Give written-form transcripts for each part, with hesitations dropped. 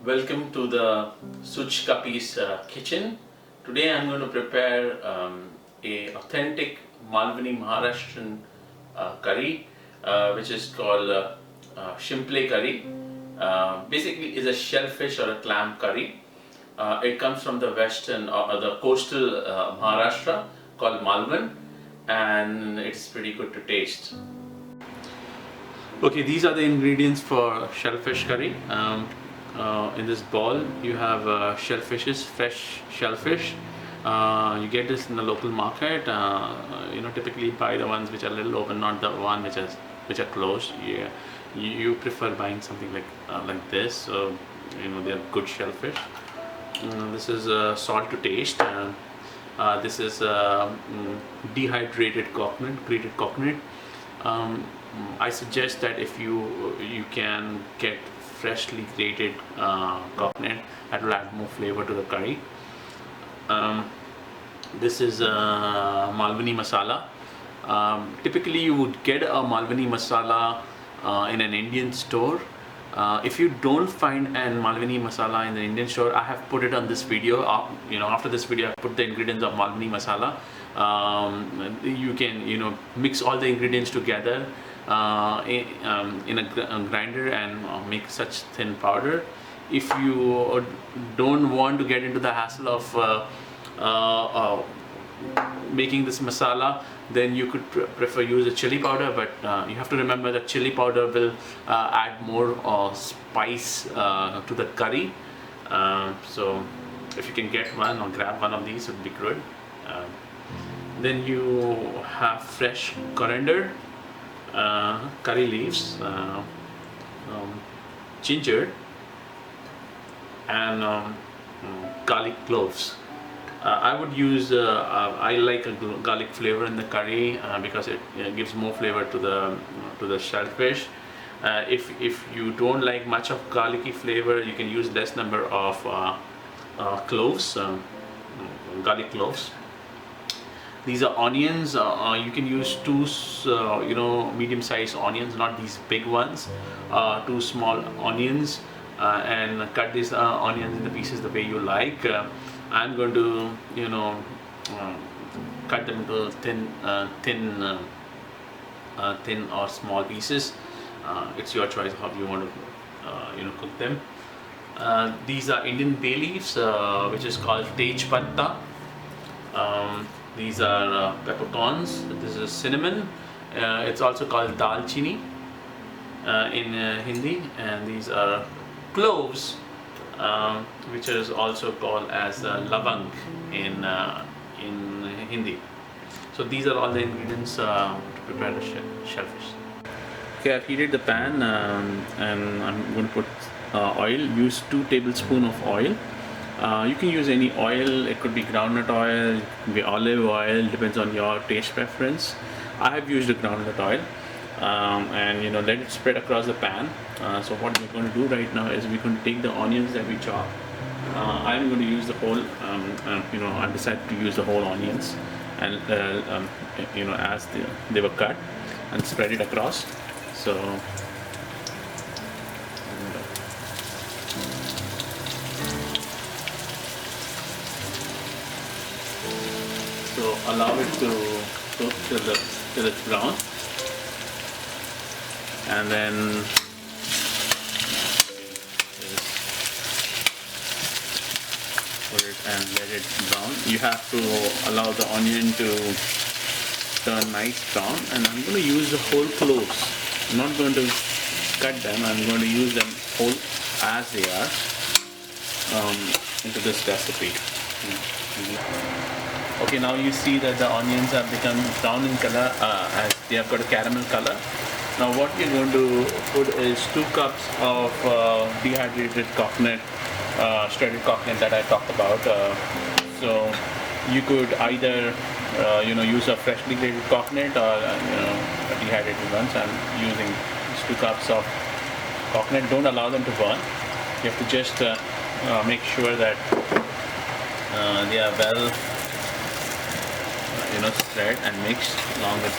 Welcome to the Suchkapi's kitchen. Today I'm going to prepare a authentic Malvani Maharashtrian curry, which is called Shimplay Curry. Basically, is a shellfish or a clam curry. It comes from the western or the coastal Maharashtra called Malvan, and it's pretty good to taste. Okay, these are the ingredients for shellfish curry. In this bowl you have shellfishes, fresh shellfish. You get this in the local market. Typically buy the ones which are a little open, not the one which are closed. Yeah, you prefer buying something like this. So they are good shellfish. This is salt to taste. This is dehydrated coconut, grated coconut. I suggest that if you can get freshly grated coconut, that will add more flavor to the curry. This is Malvani Masala. Typically you would get a Malvani Masala in an Indian store. If you don't find an Malvani Masala in the Indian store, I have put it on this video. After this video I put the ingredients of Malvani Masala. You can mix all the ingredients together in a grinder and make such thin powder. If you don't want to get into the hassle of making this masala, then you could prefer use a chili powder, but you have to remember that chili powder will add more spice to the curry. So if you can get one or grab one of these, it would be good. Then you have fresh coriander, curry leaves, ginger, and garlic cloves. I would use I like a garlic flavor in the curry because it gives more flavor to the shellfish. If you don't like much of garlicky flavor, you can use less number of cloves, garlic cloves. These are onions. You can use two medium-sized onions, not these big ones. Two small onions, and cut these onions into pieces the way you like. I'm going to cut them into thin or small pieces. It's your choice how you want to cook them. These are Indian bay leaves, which is called Tejpatta. These are peppercorns. This is cinnamon. It's also called dalchini in Hindi, and these are cloves, which is also called as lavang in Hindi. So these are all the ingredients to prepare the shellfish. Okay, I've heated the pan and I'm going to put oil. Use 2 tablespoons of oil. You can use any oil. It could be groundnut oil, it could be olive oil, depends on your taste preference. I have used the groundnut oil, and let it spread across the pan. So what we're going to do right now is we're going to take the onions that we chop. I'm going to use the whole, I decided to use the whole onions, and as they were cut, and spread it across. So allow it to cook till it's brown, and then put it and let it brown. You have to allow the onion to turn nice brown, and I'm going to use the whole cloves. I'm not going to cut them. I'm going to use them whole as they are into this recipe. Okay, now you see that the onions have become brown in color, as they have got a caramel color. Now what we're going to put is 2 cups of dehydrated coconut, shredded coconut that I talked about. So you could either use a freshly grated coconut or a dehydrated one. So I'm using these 2 cups of coconut. Don't allow them to burn. You have to just make sure that they are well spread and mixed along with.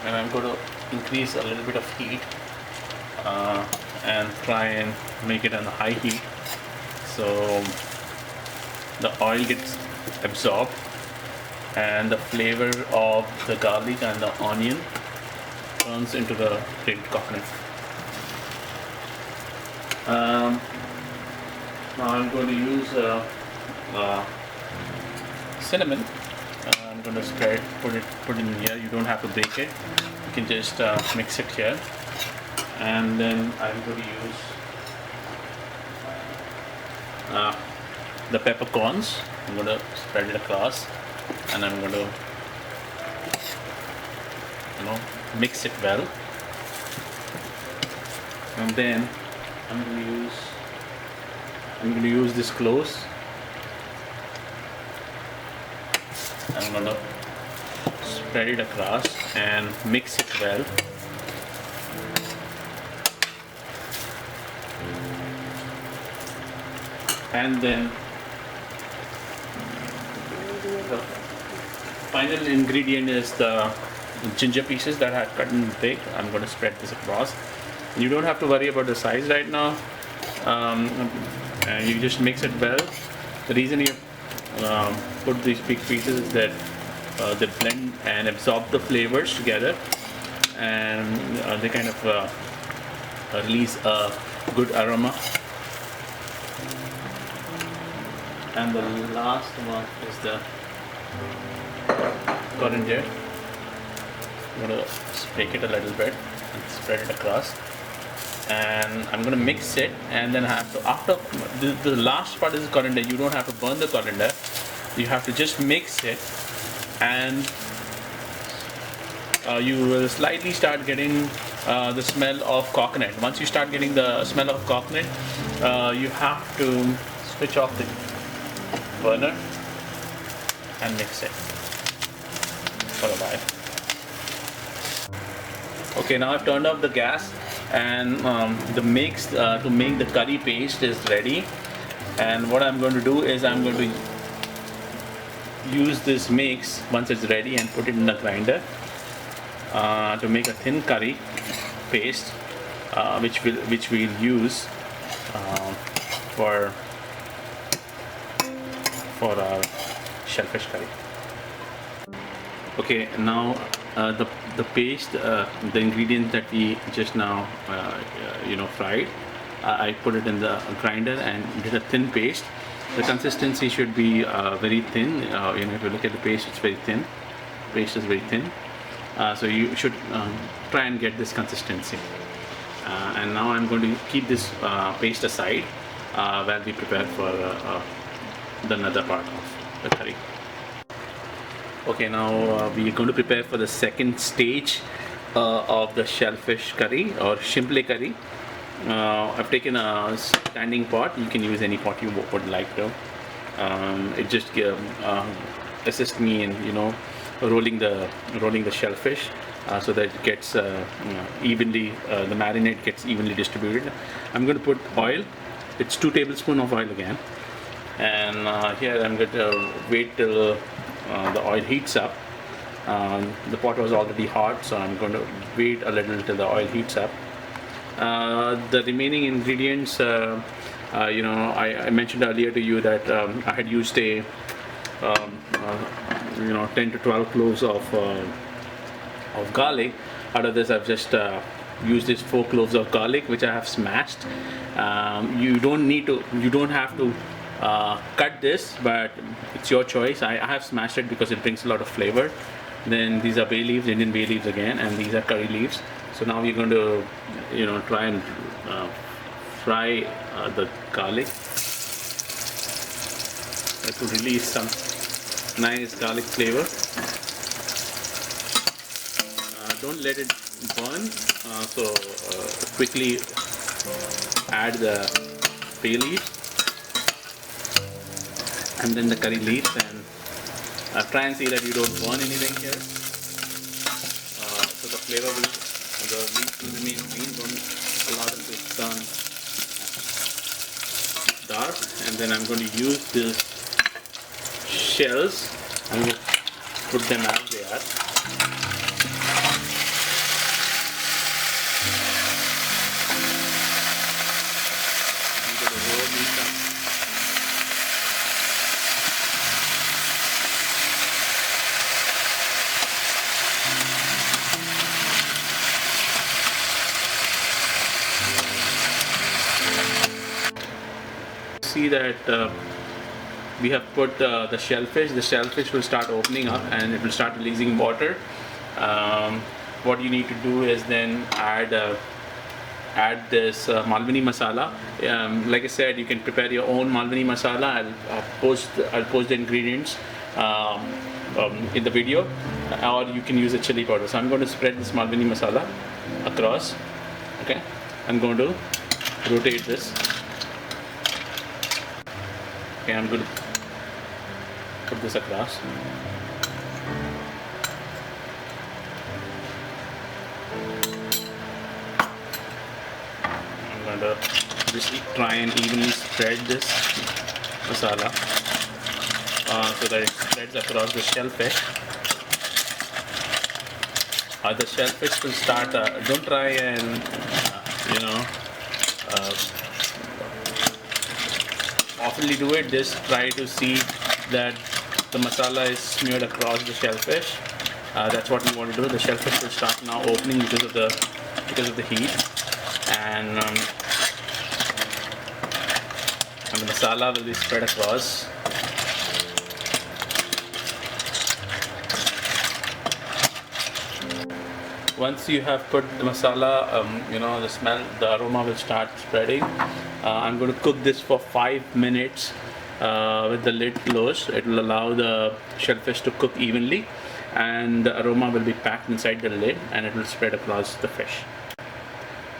And I'm going to increase a little bit of heat and try and make it on a high heat, so the oil gets absorbed and the flavor of the garlic and the onion turns into the grated coconut. Now I'm going to use cinnamon. I'm going to spread, put it in here. You don't have to break it. You can just mix it here. And then I'm going to use the peppercorns. I'm going to spread it across, and I'm going to mix it well. And then I'm going to use this cloves. I'm going to spread it across and mix it well. And then the final ingredient is the ginger pieces that I had cut in big. I'm going to spread this across. You don't have to worry about the size right now. And you just mix it well. The reason you put these big pieces is that they blend and absorb the flavors together, and they kind of release a good aroma. And the last one is the coriander. I'm going to break it a little bit and spread it across. And I'm going to mix it, and then I have to, after the last part is coriander, you don't have to burn the coriander. You have to just mix it, and you will slightly start getting the smell of coconut. Once you start getting the smell of coconut, you have to switch off the burner and mix it for a while. Okay, now I've turned off the gas, and the mix to make the curry paste is ready. And what I'm going to do is I'm going to use this mix once it's ready and put it in the grinder to make a thin curry paste, which we'll use for our shellfish curry. Okay, now the paste, the ingredients that we just now fried, I put it in the grinder and did a thin paste. The consistency should be very thin. If you look at the paste, it's very thin. Paste is very thin, so you should try and get this consistency. And now I'm going to keep this paste aside while we prepare for the another part of the curry. Okay, now we are going to prepare for the second stage of the shellfish curry or Shimplay curry. I've taken a standing pot. You can use any pot you would like to. It just assists me in rolling the shellfish so that it gets evenly, the marinade gets evenly distributed. I'm going to put oil. It's 2 tablespoons of oil again, and here I'm going to wait till the oil heats up. The pot was already hot, so I'm going to wait a little till the oil heats up. The remaining ingredients, I mentioned earlier to you that I had used a 10 to 12 cloves of garlic. Out of this, I've just used these 4 cloves of garlic, which I have smashed. You don't have to cut this, but it's your choice. I have smashed it because it brings a lot of flavor. Then these are bay leaves, Indian bay leaves again, and these are curry leaves. So now we're going to try and fry the garlic to release some nice garlic flavor. Don't let it burn, so quickly add the bay leaves and then the curry leaves, and try and see that you don't burn anything here. So the flavor will, the leaves will remain green. Don't allow them to turn dark. And then I'm going to use these shells. I'm going to put them as they are. see that we have put the shellfish. The shellfish will start opening up and it will start releasing water. What you need to do is then add this Malvani Masala. Like I said, you can prepare your own Malvani Masala. I'll post the ingredients in the video, or you can use a chili powder. So I'm going to spread this Malvani Masala across. Okay, I'm going to rotate this. Okay, I'm going to put this across. I'm going to just try and evenly spread this masala so that it spreads across the shellfish. The shellfish will start, don't try and oftenly do it. Just try to see that the masala is smeared across the shellfish. That's what you want to do. The shellfish will start now opening because of the heat, and the masala will be spread across. Once you have put the masala, the aroma will start spreading. I'm going to cook this for 5 minutes with the lid closed. It will allow the shellfish to cook evenly, and the aroma will be packed inside the lid and it will spread across the fish.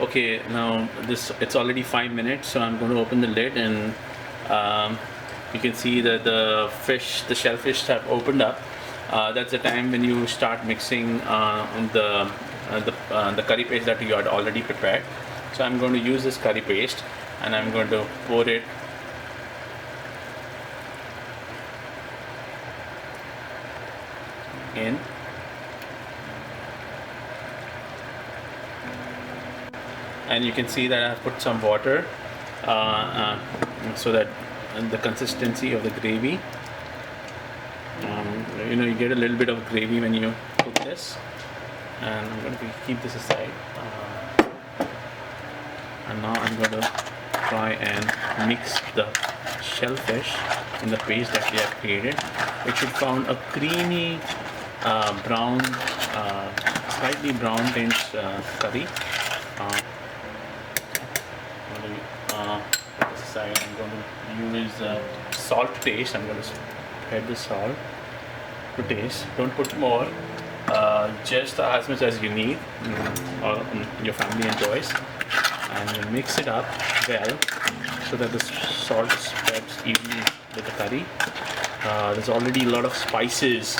Okay, now it's already 5 minutes, so I'm going to open the lid, and you can see that the shellfish have opened up. That's the time when you start mixing the curry paste that you had already prepared. So I'm going to use this curry paste and I'm going to pour it in. And you can see that I've put some water so that the consistency of the gravy, you get a little bit of gravy when you cook this. And I'm going to keep this aside, and now I'm going to try and mix the shellfish in the paste that we have created. It should form a creamy brown, slightly brown tinged curry. Put this aside. I'm going to use salt to taste. I'm going to spread the salt to taste. Don't put more. Just as much as you need, or your family enjoys, and you mix it up well so that the salt spreads evenly with the curry. There's already a lot of spices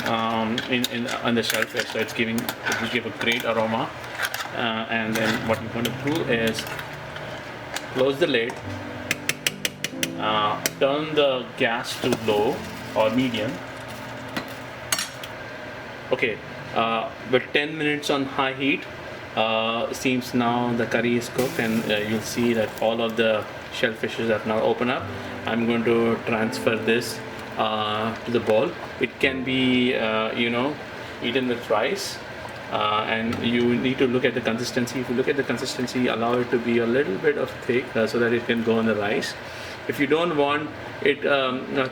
on the shellfish, so it will give a great aroma. And then what you're going to do is close the lid, turn the gas to low or medium. Okay, with 10 minutes on high heat, seems now the curry is cooked, and you'll see that all of the shellfishes have now opened up. I'm going to transfer this to the bowl. It can be, eaten with rice, and you need to look at the consistency. If you look at the consistency, allow it to be a little bit of thick so that it can go on the rice. If you don't want it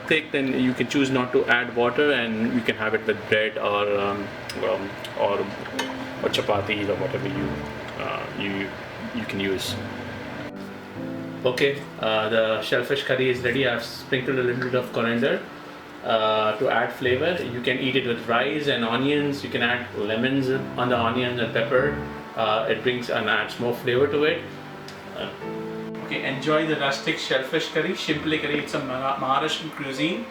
thick, then you can choose not to add water, and you can have it with bread or chapati or whatever you can use. Okay, the shellfish curry is ready. I've sprinkled a little bit of coriander to add flavor. You can eat it with rice and onions. You can add lemons on the onions and pepper. It brings and adds more flavor to it. Okay, enjoy the rustic shellfish curry, Shimplay curry. It's a Maharashtrian cuisine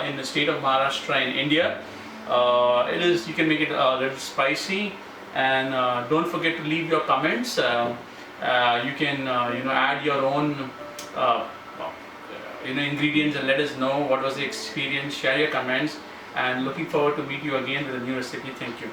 in the state of Maharashtra in India. You can make it a little spicy, and don't forget to leave your comments. You can add your own ingredients and let us know what was the experience. Share your comments, and looking forward to meet you again with a new recipe. Thank you.